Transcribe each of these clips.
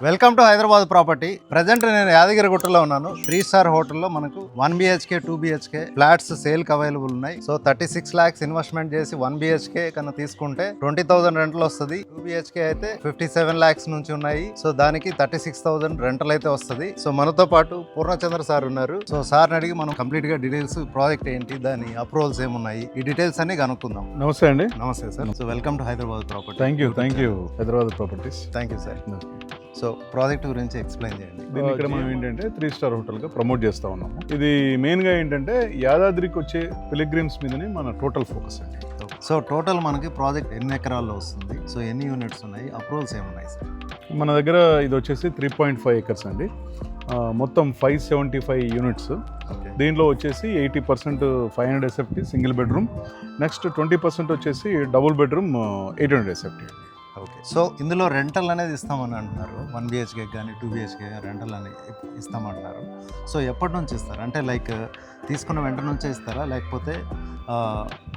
Welcome to Hyderabad property. Present నేను యాదగిరిగుట్టలో ఉన్నాను. 3 star హోటల్లో మనకు 1 BHK 2 BHK ఫ్లాట్స్ సేల్కి అవైలబుల్ ఉన్నాయి. సో 36 lakhs ఇన్వెస్ట్మెంట్ చేసి 1 BHK కన్నా తీసుకుంటే 20,000 రెంటల్ వస్తుంది. 2 BHK అయితే 57 lakhs నుంచి ఉన్నాయి. సో దానికి 36,000 రెంటల్ అయితే వస్తుంది. సో మనతో పాటు పూర్ణచంద్ర సార్ ఉన్నారు. సో సార్ని అడిగి మనం కంప్లీట్ గా డీటెయిల్స్, ప్రాజెక్ట్ ఏంటి, దాని అప్రూవల్స్ ఏమున్నాయి, ఈ డీటెయిల్స్ అన్ని కనుక్కుందాం. నమస్తే అండి. నమస్తే sir. So welcome to Hyderabad property. Thank you Hyderabad properties. Thank you sir. So project గురించి ఎక్స్ప్లెయిన్ చేయండి. దీన్ని ఇక్కడ మనం ఏంటంటే 3 స్టార్ హోటల్గా ప్రమోట్ చేస్తూ ఉన్నాము. ఇది మెయిన్గా ఏంటంటే యాదాద్రికి వచ్చే పిలిగ్రిమ్స్ మీదనే మన టోటల్ ఫోకస్ అండి. సో టోటల్ మనకి ప్రాజెక్ట్ ఎన్ని ఎకరాల్లో వస్తుంది, సో ఎన్ని యూనిట్స్ ఉన్నాయి, అప్రూవల్స్ ఏమున్నాయి సార్? మన దగ్గర ఇది వచ్చేసి 3.5 acres అండి. మొత్తం 575 యూనిట్స్. దీంట్లో వచ్చేసి 80% 500 SFT సింగిల్ బెడ్రూమ్, నెక్స్ట్ 20% వచ్చేసి double bedroom 800 SFT. Okay. So ఇందులో రెంటల్ అనేది ఇస్తామని అంటున్నారు. 1 BHK కానీ 2 BHK రెంటల్ అనేది ఇస్తామంటున్నారు. సో ఎప్పటి నుంచి ఇస్తారు? అంటే లైక్ తీసుకున్న వెంట నుంచే ఇస్తారా, లేకపోతే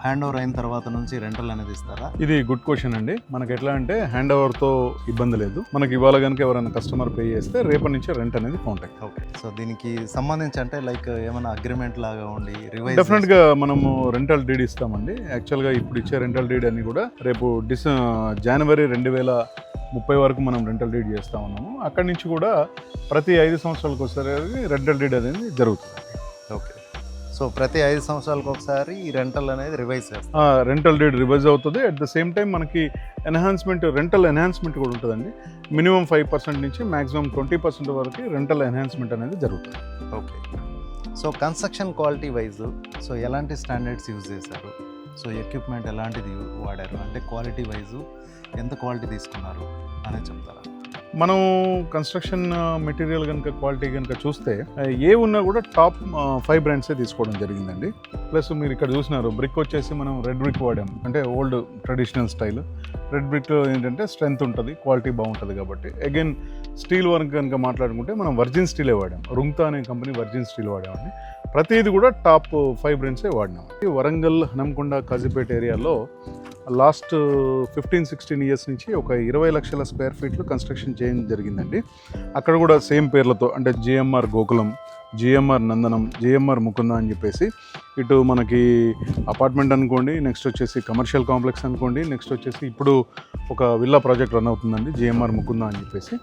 హ్యాండ్ ఓవర్ అయిన తర్వాత నుంచి రెంటల్ అనేది ఇస్తారా? ఇది గుడ్ క్వశ్చన్ అండి. మనకి ఎట్లా అంటే హ్యాండ్ ఓవర్తో ఇబ్బంది లేదు. మనకి ఇవాళ కనుక ఎవరైనా కస్టమర్ పే చేస్తే రేపటి నుంచి రెంట్ అనేది కాంటాక్ట్. ఓకే. సో దీనికి సంబంధించి అంటే లైక్ ఏమైనా అగ్రిమెంట్ లాగా ఉండి రివైజ్? డెఫినెట్గా మనము రెంటల్ డీడ్ ఇస్తామండి. యాక్చువల్గా ఇప్పుడు ఇచ్చే రెంటల్ డీడ్ అని కూడా రేపు జనవరి 2030 వరకు మనం రెంటల్ డీడ్ చేస్తూ ఉన్నాము. అక్కడి నుంచి కూడా ప్రతి 5 సంవత్సరాలకు ఒకసారి రెంటల్ డీడ్ అనేది జరుగుతుంది. ఓకే. సో ప్రతి 5 సంవత్సరాలకు ఒకసారి ఈ రెంటల్ అనేది రివైజ్ చేస్తాం. రెంటల్ డీడ్ రివైజ్ అవుతుంది. అట్ ద సేమ్ టైం మనకి ఎన్హాన్స్మెంట్, రెంటల్ ఎన్హాన్స్మెంట్ కూడా ఉంటుందండి. మినిమం 5% నుంచి మ్యాక్సిమం 20% వరకు రెంటల్ ఎన్హాన్స్మెంట్ అనేది జరుగుతుంది. Okay. So construction quality wise so ఎలాంటి స్టాండర్డ్స్ యూజ్ చేశారు? సో ఎక్విప్మెంట్ ఎలాంటిది వాడారు? అంటే క్వాలిటీ వైజ్ ఎంత క్వాలిటీ తీసుకున్నారు అనేది చెప్తారా? మనం కన్స్ట్రక్షన్ మెటీరియల్ కనుక క్వాలిటీ కనుక చూస్తే ఏ ఉన్నా కూడా టాప్ 5 బ్రాండ్సే తీసుకోవడం జరిగిందండి. ప్లస్ మీరు ఇక్కడ చూసినారు బ్రిక్ వచ్చేసి మనం రెడ్ బ్రిక్ వాడాం. అంటే old traditional style red brick ఏంటంటే స్ట్రెంత్ ఉంటుంది, క్వాలిటీ బాగుంటుంది కాబట్టి. అగైన్ స్టీల్ వర్క్ కనుక మాట్లాడుకుంటే మనం వర్జిన్ స్టీలే వాడాం. రుంగ్తా అనే కంపెనీ వర్జిన్ స్టీల్ వాడామండి. ప్రతిదీ కూడా టాప్ 5 బ్రాండ్సే వాడినాం. వరంగల్, హనంకొండ, కాజీపేట ఏరియాలో లాస్ట్ 15-16 ఇయర్స్ నుంచి ఒక 20 లక్షల స్క్వేర్ ఫీట్లు కన్స్ట్రక్షన్ చేయడం జరిగిందండి. అక్కడ కూడా సేమ్ పేర్లతో అంటే GMR గోకులం, GMR నందనం, GMR ముకుంద అని చెప్పేసి ఇటు మనకి అపార్ట్మెంట్ అనుకోండి, నెక్స్ట్ వచ్చేసి కమర్షియల్ కాంప్లెక్స్ అనుకోండి, నెక్స్ట్ వచ్చేసి ఇప్పుడు ఒక విల్లా ప్రాజెక్ట్ రన్ అవుతుందండి GMR ముకుంద అని చెప్పేసి.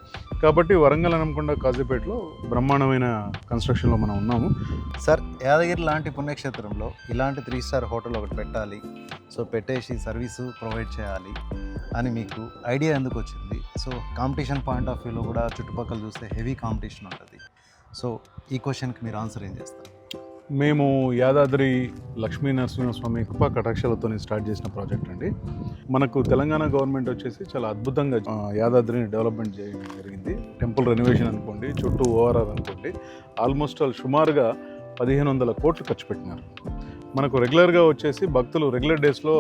కాబట్టి వరంగల్, హనంకొండ, కాజీపేటలో బ్రహ్మాండమైన కన్స్ట్రక్షన్లో మనం ఉన్నాము. సార్, యాదగిరి లాంటి పుణ్యక్షేత్రంలో ఇలాంటి 3 స్టార్ హోటల్ ఒకటి పెట్టాలి, సో పెట్టేసి సర్వీసు ప్రొవైడ్ చేయాలి అని మీకు ఐడియా ఎందుకు వచ్చింది? సో కాంపిటీషన్ పాయింట్ ఆఫ్ వ్యూలో కూడా చుట్టుపక్కల చూస్తే హెవీ కాంపిటీషన్ ఉంటుంది. సో ఈ క్వశ్చన్కి మీరు ఆన్సర్ ఏం చేస్తారు? మేము యాదాద్రి లక్ష్మీ నరసింహస్వామి కృపా కటాక్షలతో స్టార్ట్ చేసిన ప్రాజెక్ట్ అండి. మనకు తెలంగాణ గవర్నమెంట్ వచ్చేసి చాలా అద్భుతంగా యాదాద్రిని డెవలప్మెంట్ చేయడం జరిగింది. టెంపుల్ రెనోవేషన్ అనుకోండి, చుట్టూ ORR అనుకోండి, ఆల్మోస్ట్ సుమారుగా 1,500 కోట్లు ఖర్చు పెట్టినారు. మనకు రెగ్యులర్గా వచ్చేసి భక్తులు రెగ్యులర్ డేస్లో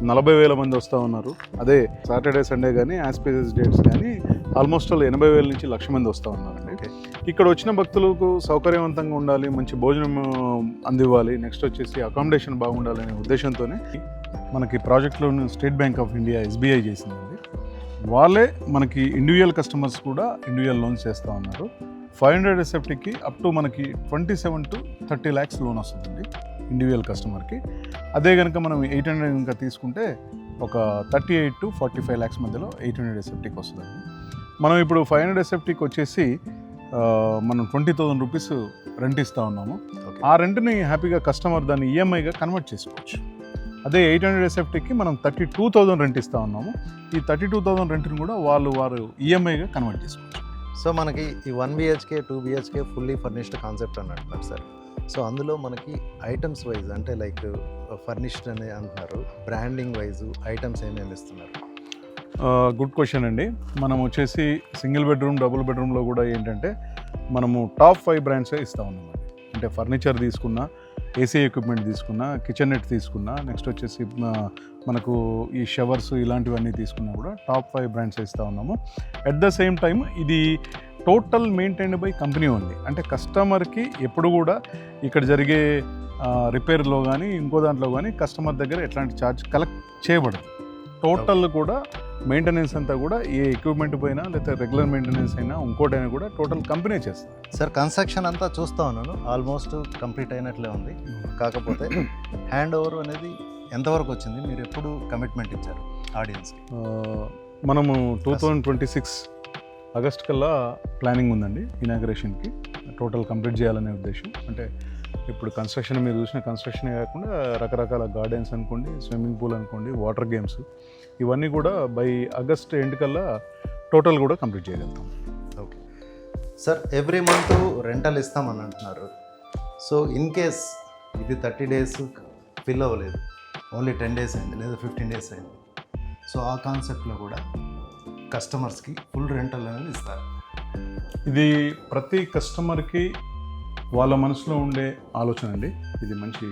40,000 మంది వస్తూ ఉన్నారు. అదే సాటర్డే, సండే కానీ ఆస్పీషియస్ డేట్స్ కానీ ఆల్మోస్ట్ 80,000 నుంచి 1,00,000 మంది వస్తూ ఉన్నారండి. ఇక్కడ వచ్చిన భక్తులకు సౌకర్యవంతంగా ఉండాలి, మంచి భోజనం అందివ్వాలి, నెక్స్ట్ వచ్చేసి అకామిడేషన్ బాగుండాలనే ఉద్దేశంతోనే మనకి ప్రాజెక్ట్లో state bank of India SBI చేసిందండి. వాళ్ళే మనకి ఇండివిజువల్ కస్టమర్స్ కూడా ఇండివిజువల్ లోన్స్ చేస్తూ ఉన్నారు. 500 SFTకి అప్ టు మనకి 27 to 30 lakhs లోన్ వస్తుందండి ఇండివిజువల్ కస్టమర్కి. అదే కనుక మనం 800 కనుక తీసుకుంటే ఒక 38 to 45 lakhs మధ్యలో 800 SFTకి వస్తుందండి. మనం ఇప్పుడు 500 SFTకి వచ్చేసి మనం 20,000 రూపీస్ రెంట్ ఇస్తూ ఉన్నాము. ఆ రెంట్ని హ్యాపీగా కస్టమర్ దాన్ని EMIగా కన్వర్ట్ చేసుకోవచ్చు. అదే 800 SFTకి మనం 32,000 రెంట్ ఇస్తూ ఉన్నాము. ఈ 32,000 రెంట్ని కూడా వారు EMIగా కన్వర్ట్ చేసుకోవచ్చు. సో మనకి ఈ 1 BHK 2 BHK fully furnished concept అని అంటున్నారు సార్. సో అందులో మనకి ఐటమ్స్ వైజ్ అంటే లైక్ ఫర్నిష్డ్ అని అంటున్నారు, బ్రాండింగ్ వైజ్ ఐటమ్స్ ఏమేమి ఇస్తున్నారు? గుడ్ క్వశ్చన్ అండి. మనం వచ్చేసి సింగిల్ బెడ్రూమ్, డబుల్ బెడ్రూమ్లో కూడా ఏంటంటే మనము టాప్ 5 బ్రాండ్సే ఇస్తూ ఉన్నాం. అంటే ఫర్నిచర్ తీసుకున్నా, AC ఎక్విప్మెంట్ తీసుకున్నా, కిచెన్ నెట్ తీసుకున్నా, నెక్స్ట్ వచ్చేసి మనకు ఈ షవర్స్ ఇలాంటివన్నీ తీసుకున్నా కూడా టాప్ 5 బ్రాండ్స్ ఇస్తూ ఉన్నాము. అట్ ద సేమ్ టైం ఇది టోటల్ మెయింటైన్డ్ బై కంపెనీ ఉంది. అంటే కస్టమర్కి ఎప్పుడు కూడా ఇక్కడ జరిగే రిపేర్లో కానీ ఇంకో దాంట్లో కానీ కస్టమర్ దగ్గర ఎట్లాంటి ఛార్జ్ కలెక్ట్ చేయబడదు. టోటల్ కూడా మెయింటెనెన్స్ అంతా కూడా ఏ ఎక్విప్మెంట్ పోయినా లేకపోతే రెగ్యులర్ మెయింటెనెన్స్ అయినా ఇంకోటైనా కూడా టోటల్ కంపెనీ చేస్తుంది. సార్ కన్స్ట్రక్షన్ అంతా చూస్తూ ఉన్నాను, ఆల్మోస్ట్ కంప్లీట్ అయినట్లే ఉంది. కాకపోతే హ్యాండ్ ఓవర్ అనేది ఎంతవరకు వచ్చింది, మీరు ఎప్పుడు కమిట్మెంట్ ఇచ్చారు ఆడియన్స్కి? మనము 2026 ఆగస్ట్ కల్లా ప్లానింగ్ ఉందండి ఇనాగ్రేషన్కి, టోటల్ కంప్లీట్ చేయాలనే ఉద్దేశం. అంటే ఇప్పుడు కన్స్ట్రక్షన్ మీరు చూసిన కన్స్ట్రక్షనే కాకుండా రకరకాల గార్డెన్స్ అనుకోండి, స్విమ్మింగ్ పూల్ అనుకోండి, వాటర్ గేమ్స్, ఇవన్నీ కూడా బై ఆగస్ట్ ఎండ్ కల్లా టోటల్ కూడా కంప్లీట్ చేయగలుగుతాం. Okay sir, every month rental ఇస్తామని అంటున్నారు. సో ఇన్ కేస్ ఇది 30 days ఫిల్ అవ్వలేదు, ఓన్లీ 10 days అయింది లేదా 15 days అయింది, సో ఆ కాన్సెప్ట్లో కూడా కస్టమర్స్కి ఫుల్ రెంటల్ అనేది ఇస్తారు. ఇది ప్రతి కస్టమర్కి వాళ్ళ మనసులో ఉండే ఆలోచన అండి. ఇది మంచి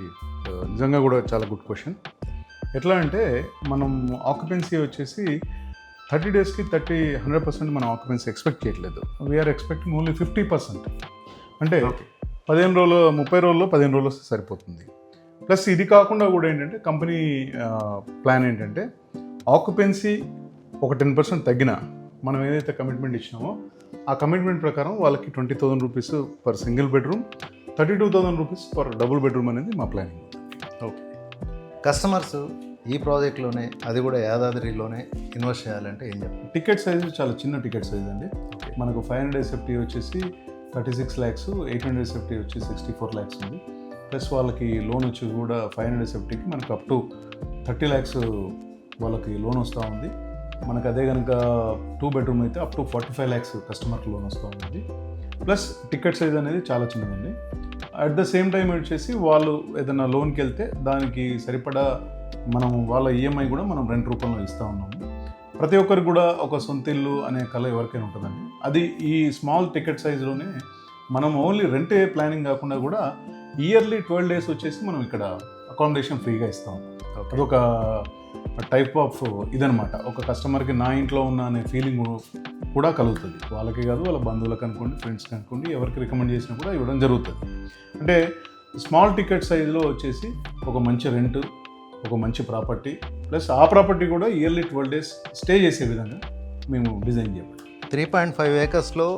నిజంగా కూడా చాలా గుడ్ క్వశ్చన్. ఎట్లా అంటే మనం ఆక్యుపెన్సీ వచ్చేసి 30 daysకి 100% మనం ఆక్యుపెన్సీ ఎక్స్పెక్ట్ చేయట్లేదు. We're expecting only 50%. అంటే 15 రోజులు 30 రోజుల్లో 15 రోజులు వస్తే సరిపోతుంది. ప్లస్ ఇది కాకుండా కూడా ఏంటంటే కంపెనీ ప్లాన్ ఏంటంటే ఆక్యుపెన్సీ ఒక 10% తగ్గిన మనం ఏదైతే కమిట్మెంట్ ఇచ్చినామో ఆ కమిట్మెంట్ ప్రకారం వాళ్ళకి 20,000 rupees per single bedroom, 32,000 rupees per double bedroom అనేది మా ప్లానింగ్. ఓకే, కస్టమర్స్ ఈ ప్రాజెక్ట్లోనే, అది కూడా యాదాద్రిలోనే ఇన్వెస్ట్ చేయాలంటే ఏం చెప్తారు? టికెట్ సైజు చాలా చిన్న టికెట్ సైజ్ అండి. మనకు 500 SFT వచ్చేసి 36 lakhs, 800 SFT వచ్చి 64 lakhs ఉంది. ప్లస్ వాళ్ళకి లోన్ వచ్చి కూడా 500 SFTకి మనకు అప్ టు 30 lakhs వాళ్ళకి లోన్ వస్తూ ఉంది. మనకు అదే కనుక 2 bedroom అయితే అప్ టు 45 lakhs కస్టమర్కి లోన్ వస్తూ ఉంది. ప్లస్ టికెట్ సైజ్ అనేది చాలా చిన్నదండి. అట్ ద సేమ్ టైం వచ్చేసి వాళ్ళు ఏదైనా లోన్కి వెళ్తే దానికి సరిపడా మనం వాళ్ళ ఈఎంఐ కూడా మనం రెంట్ రూపంలో ఇస్తూ ఉన్నాము. ప్రతి ఒక్కరికి కూడా ఒక సొంత ఇల్లు అనే కళ ఎవరికైనా ఉంటుందండి. అది ఈ స్మాల్ టికెట్ సైజులోనే మనం ఓన్లీ రెంటే ప్లానింగ్ కాకుండా కూడా ఇయర్లీ 12 days వచ్చేసి మనం ఇక్కడ అకామిడేషన్ ఫ్రీగా ఇస్తాం. అదొక టైప్ ఆఫ్ ఇదనమాట. ఒక కస్టమర్కి నా ఇంట్లో ఉన్న అనే ఫీలింగ్ కూడా కలుగుతుంది. వాళ్ళకి కాదు, వాళ్ళ బంధువులకు అనుకోండి, ఫ్రెండ్స్కి అనుకోండి, ఎవరికి రికమెండ్ చేసినా కూడా ఇవ్వడం జరుగుతుంది. అంటే స్మాల్ టికెట్ సైజులో వచ్చేసి ఒక మంచి రెంట్, ఒక మంచి ప్రాపర్టీ, ప్లస్ ఆ ప్రాపర్టీ కూడా ఇయర్లీ 12 days స్టే చేసే విధంగా మేము డిజైన్ చేయాలి. 3.5 acresలో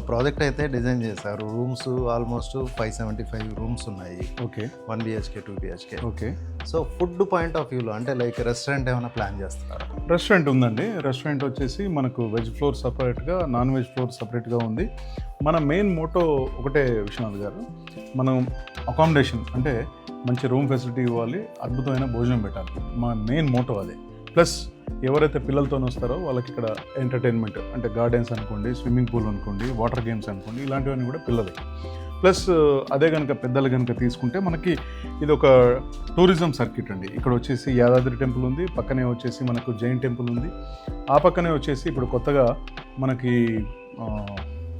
ప్రాజెక్ట్ అయితే డిజైన్ చేశారు. రూమ్స్ ఆల్మోస్ట్ 575 రూమ్స్ ఉన్నాయి. Okay, 1 BHK 2 BHK. Okay. So food point of వ్యూలో అంటే లైక్ రెస్టారెంట్ ఏమైనా ప్లాన్ చేస్తారా? రెస్టారెంట్ ఉందండి. రెస్టారెంట్ వచ్చేసి మనకు వెజ్ ఫ్లోర్ సపరేట్గా, నాన్ వెజ్ ఫ్లోర్ సపరేట్గా ఉంది. మన మెయిన్ మోటో ఒకటే విశ్వనాథ్ గారు, మనం అకామిడేషన్ అంటే మంచి రూమ్ ఫెసిలిటీ ఇవ్వాలి, అద్భుతమైన భోజనం పెట్టాలి. మా మెయిన్ మోటో అదే. ప్లస్ ఎవరైతే పిల్లలతో వస్తారో వాళ్ళకి ఇక్కడ ఎంటర్టైన్మెంట్ అంటే గార్డెన్స్ అనుకోండి, స్విమ్మింగ్ పూల్ అనుకోండి, వాటర్ గేమ్స్ అనుకోండి, ఇలాంటివన్నీ కూడా పిల్లలకి. ప్లస్ అదే కనుక పెద్దలు కనుక తీసుకుంటే మనకి ఇది ఒక టూరిజం సర్క్యూట్ అండి. ఇక్కడ వచ్చేసి యాదాద్రి టెంపుల్ ఉంది, పక్కనే వచ్చేసి మనకు జైన్ టెంపుల్ ఉంది, ఆ పక్కనే వచ్చేసి ఇప్పుడు కొత్తగా మనకి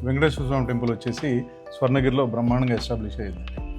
వెంకటేశ్వర స్వామి టెంపుల్ వచ్చేసి స్వర్ణగిరిలో బ్రహ్మాండంగా ఎస్టాబ్లిష్ అయ్యింది.